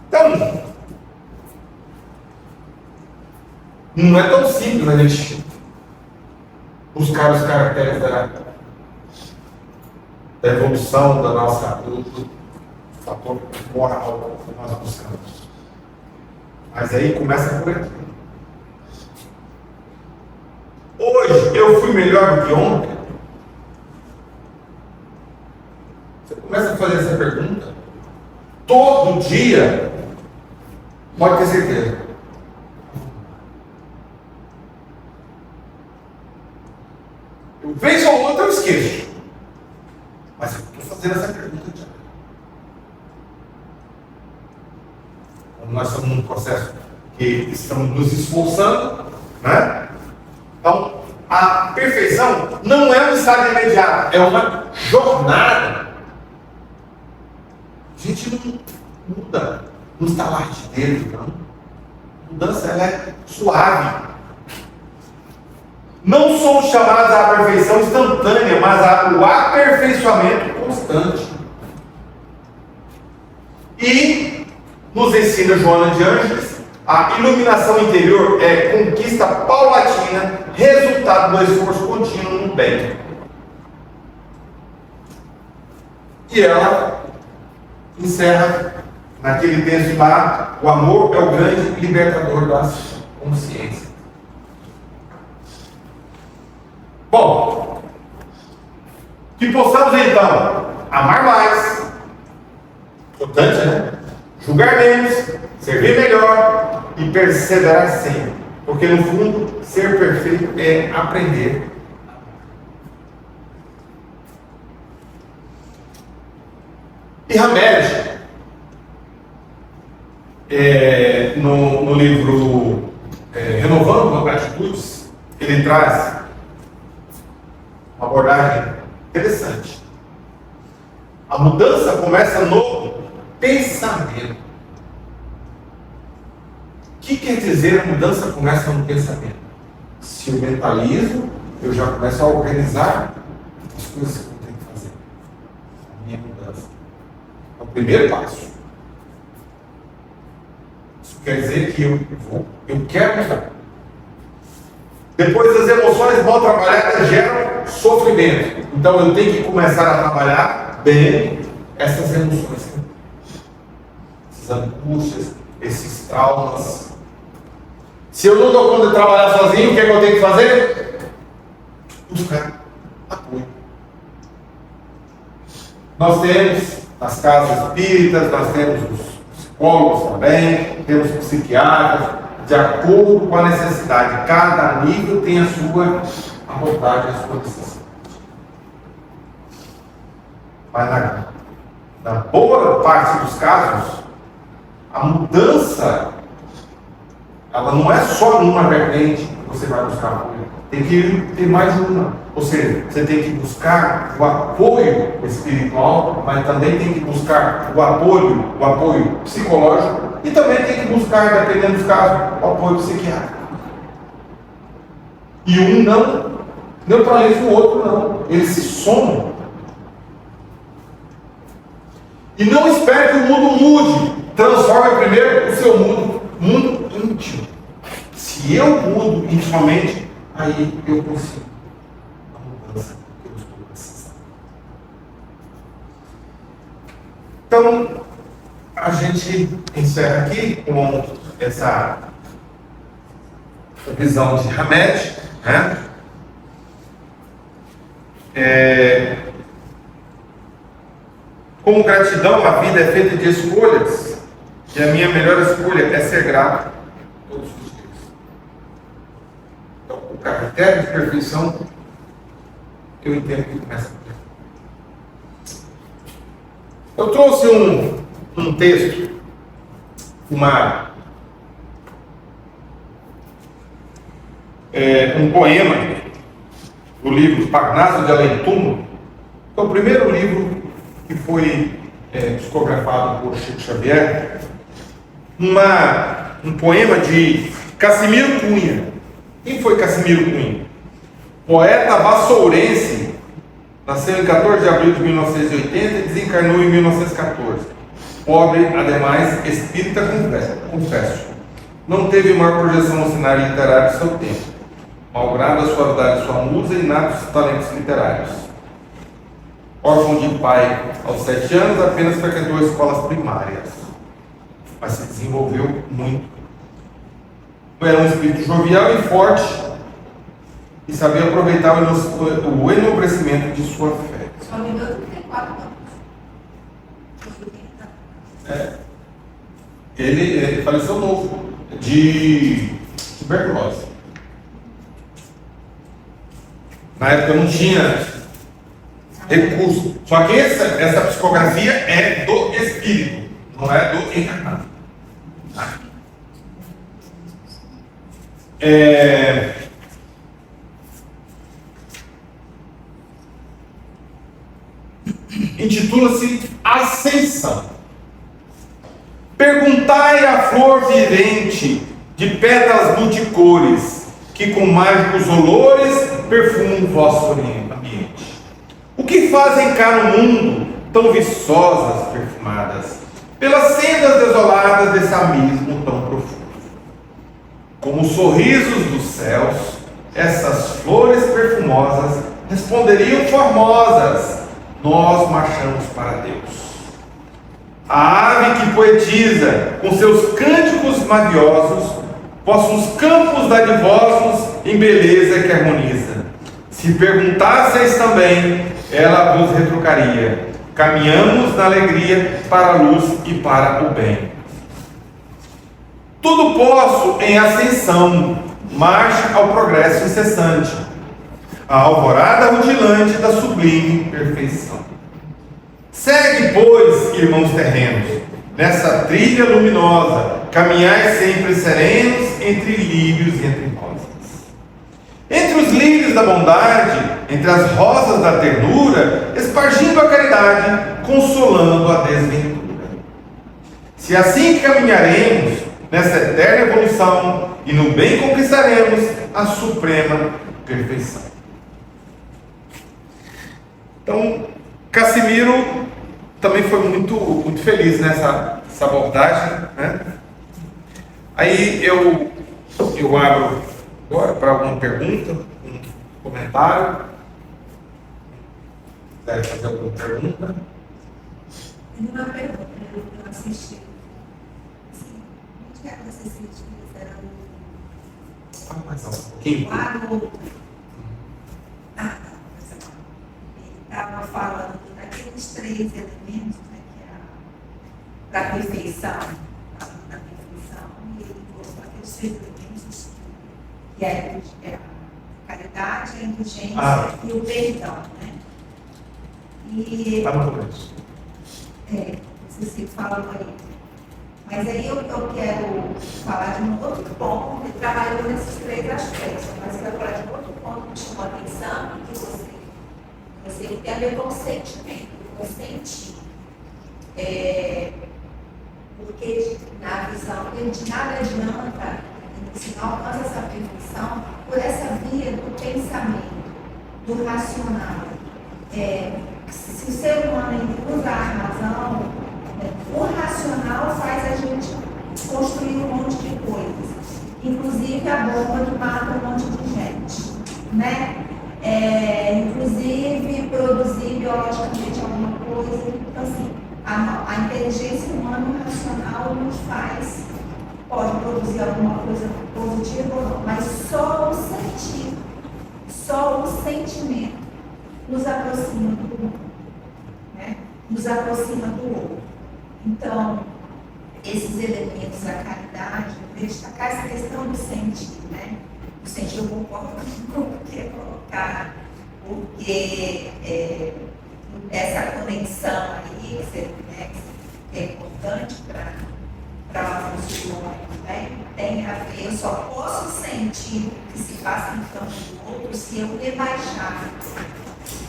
Então, não é tão simples a gente buscar os caracteres da evolução da nossa do fator moral que nós buscamos. Mas aí começa por aqui. Hoje eu fui melhor do que ontem? Você começa a fazer essa pergunta todo dia, pode ter certeza. Vez ou outra eu esqueço. Mas eu estou fazendo essa pergunta já. Como nós estamos num processo que estamos nos esforçando, né? Então, a perfeição não é um estado imediato, é uma jornada. A gente não muda no estalar de dedo, não. A mudança ela é suave. Não somos chamados à perfeição instantânea, mas ao aperfeiçoamento constante. E nos ensina Joana de Ângeles, a iluminação interior é conquista paulatina, resultado do esforço contínuo no bem. E ela encerra naquele texto lá: o amor é o grande libertador das consciências. Bom, que possamos então amar mais, importante, né? Julgar menos, servir melhor e perseverar sempre, porque no fundo ser perfeito é aprender. E Hamed, no livro Renovando Atitudes, ele traz uma abordagem interessante. A mudança começa no pensamento. O que quer dizer a mudança começa no pensamento? Se eu mentalizo, eu já começo a organizar as coisas que eu tenho que fazer. A minha mudança é o primeiro passo. Isso quer dizer que eu quero mudar. Depois, as emoções mal trabalhadas geram sofrimento. Então, eu tenho que começar a trabalhar bem essas emoções, essas angústias, esses traumas. Se eu não dou conta de trabalhar sozinho, o que é que eu tenho que fazer? Buscar apoio. Nós temos nas casas espíritas, nós temos os psicólogos também, temos psiquiatras. De acordo com a necessidade, cada nível tem a sua abordagem, a sua necessidade. Mas na boa parte dos casos, A mudança, ela não é só numa vertente que você vai buscar apoio. Tem que ter mais de uma. Ou seja, você tem que buscar o apoio espiritual, mas também tem que buscar o apoio psicológico e também tem que buscar, dependendo dos casos, o apoio psiquiátrico. E um não neutraliza o outro, não. Eles se somam. E não espere que o mundo mude. Transforme primeiro o seu mundo íntimo. Se eu mudo intimamente, aí eu consigo a mudança que eu estou precisando. Então, a gente encerra aqui com essa visão de Hamed, né? Como gratidão, a vida é feita de escolhas, e a minha melhor escolha é ser grato todos os dias. Então, o critério de perfeição, eu entendo que começa por aqui. Eu trouxe um texto, um poema do livro Parnaso de Além-Túmulo, que é o primeiro livro que foi psicografado por Chico Xavier, um poema de Cassimiro Cunha. Quem foi Cassimiro Cunha? Poeta vassourense, nasceu em 14 de abril de 1980 e desencarnou em 1914. Pobre, ademais, espírita confesso. Não teve maior projeção no cenário literário de seu tempo, malgrado a suavidade de sua musa e inatos talentos literários. Órfão de pai aos 7 anos, apenas frequentou escolas primárias, mas se desenvolveu muito. Era um espírito jovial e forte e sabia aproveitar o enobrecimento de sua fé.
Só me engano, tem 4 anos.
Ele faleceu novo, de tuberculose. Na época não tinha recurso. Só que essa psicografia é do espírito, não é do encarnado. Intitula-se Ascensão. Perguntai à flor vivente de pétalas multicores, que com mágicos olores perfumam o vosso ambiente. O que fazem cá no mundo tão viçosas, perfumadas, pelas sendas desoladas desse abismo tão profundo? Como sorrisos dos céus, essas flores perfumosas responderiam formosas: nós marchamos para Deus. A ave que poetiza com seus cânticos maviosos vossos campos dadivosos em beleza que harmoniza. Se perguntasseis também, ela vos retrucaria: caminhamos na alegria para a luz e para o bem. Tudo posso em ascensão, marcha ao progresso incessante, a alvorada rutilante da sublime perfeição. Segue, pois, irmãos terrenos, nessa trilha luminosa, caminhai sempre serenos entre lírios e entre rosas. Entre os lírios da bondade, entre as rosas da ternura, espargindo a caridade, consolando a desventura. Se assim caminharemos nessa eterna evolução e no bem conquistaremos a suprema perfeição. Então, Cassimiro também foi muito feliz nessa abordagem, né? Aí eu abro agora para alguma pergunta, um comentário. Quiser fazer alguma pergunta?
Tem uma pergunta, eu assisti. Onde que você assistiu? Era
Mais um pouquinho.
Ele estava falando daqueles 3 elementos, né, que é para a perfeição, falando da perfeição, e ele colocou aqueles 3 elementos, que é a caridade, a indulgência e o perdão, né? E
Está no começo.
você se falou aí. Mas aí eu quero falar de um outro ponto, que trabalhou nesses 3 aspectos, mas eu quero falar de um outro ponto que me chamou a atenção, que você tem a ver com o sentimento, com o sentir. Porque na visão, de nada adianta, se não alcança essa perfeição, por essa via do pensamento, do racional. Se o ser humano usa a razão, o racional faz a gente construir um monte de coisas, inclusive a bomba que mata um monte de gente, né? Inclusive produzir biologicamente alguma coisa. Então, assim, a inteligência humana, o racional, nos pode produzir alguma coisa positiva ou não, mas só o sentir, só o sentimento nos aproxima do mundo, né? Nos aproxima do outro. Então, esses elementos da caridade, eu queria destacar essa questão do sentir, né? O sentir, eu concordo com o que é colocar, porque essa conexão aí, que é importante para uma funcionar, né? Tem a ver, eu só posso sentir o que se passa no campo do outro se eu rebaixar,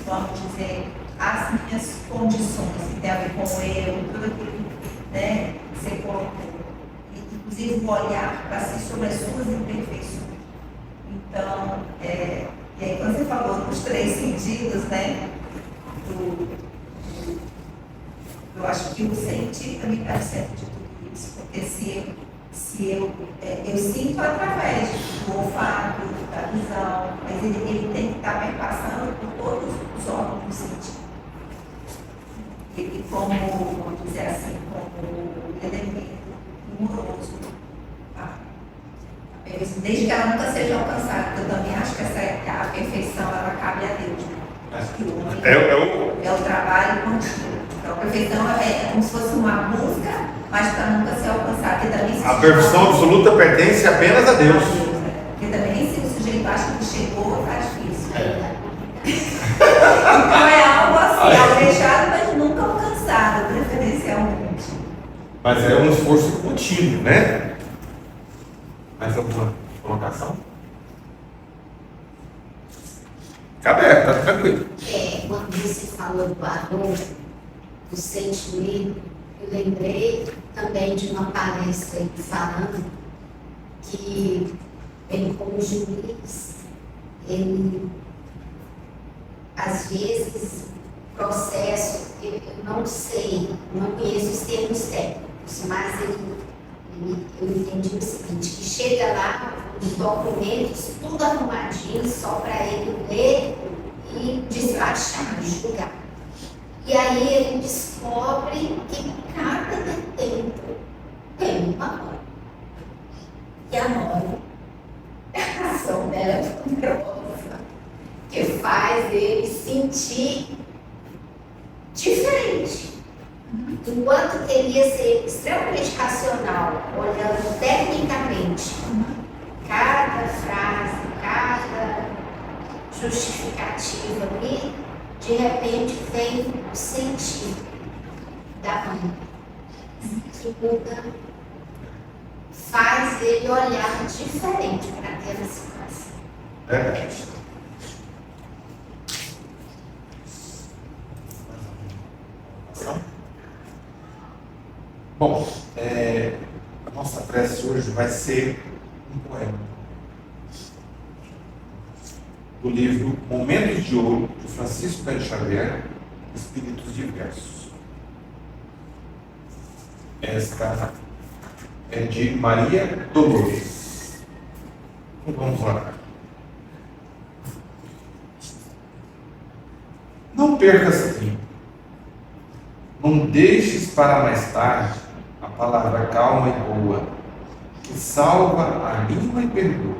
vamos dizer, as minhas condições, que tem a ver com o eu, tudo aquilo, né, que você colocou. Inclusive o olhar para si sobre as suas imperfeições. Então, e aí quando você falou dos 3 sentidos, né, eu acho que o sentir também está certo de tudo isso, porque se eu sinto através do olfato, da visão, mas ele tem que estar passando por todos os órgãos do sentido. Ele como, vamos dizer assim, como elemento amoroso. Desde que ela nunca seja alcançada, porque eu também acho que a perfeição ela cabe a Deus. Né? É o trabalho contínuo. Então, a perfeição é como se fosse uma busca, mas para nunca ser alcançada. A
perfeição absoluta pertence apenas a Deus.
Porque também se o sujeito acha que chegou, está difícil. Então é algo assim, almejado, mas nunca alcançado, preferencialmente.
Mas é um esforço contínuo, né? Mais alguma colocação? Fica aberto, tá tranquilo.
Quando você falou do valor, do sentimento, eu lembrei também de uma palestra aí falando que ele, como juiz, ele, às vezes, processo, eu não sei, não conheço os termos técnicos, mas eu entendi o seguinte, que chega lá, os documentos, tudo arrumadinho, só para ele ler e despachar, julgar. E aí ele descobre que cada detento tem uma nota. E a nota é a ação dela poderosa, que faz ele sentir diferente. Enquanto teria ser extremamente racional, olhando tecnicamente cada frase, cada justificativa ali, de repente vem o sentido da mãe, que muda, faz ele olhar diferente para aquela situação.
Verdade. Bom, a nossa prece hoje vai ser um poema do livro Momentos de Ouro, de Francisco Cândido Xavier, Espíritos Diversos. Esta é de Maria Dolores. Então, vamos lá. Não percas tempo. Não deixes para mais tarde a palavra calma e boa, que salva a língua e perdoa,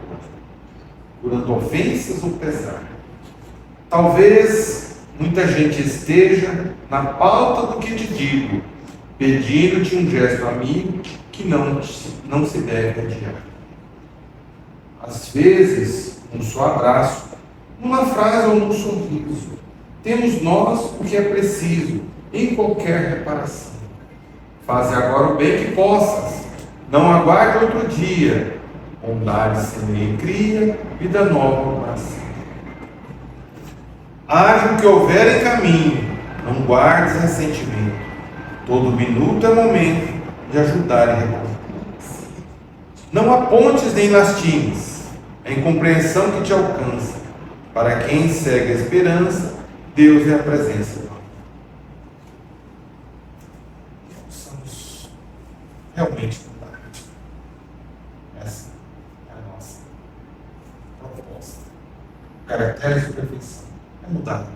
curando ofensas ou pesar. Talvez muita gente esteja na pauta do que te digo, pedindo-te um gesto amigo que não se deve adiar. Às vezes, um só abraço, uma frase ou um sorriso, temos nós o que é preciso em qualquer reparação. Faze agora o bem que possas. Não aguarde outro dia. Bondade semeia e cria, vida nova no coração. Haja o que houver em caminho, não guardes ressentimento. Todo minuto é momento de ajudar e recomendar. Não apontes nem lastimes, a incompreensão que te alcança. Para quem segue a esperança, Deus é a presença. Possamos realmente mudar. Essa é a nossa proposta. O caractere de perfeição é mudar.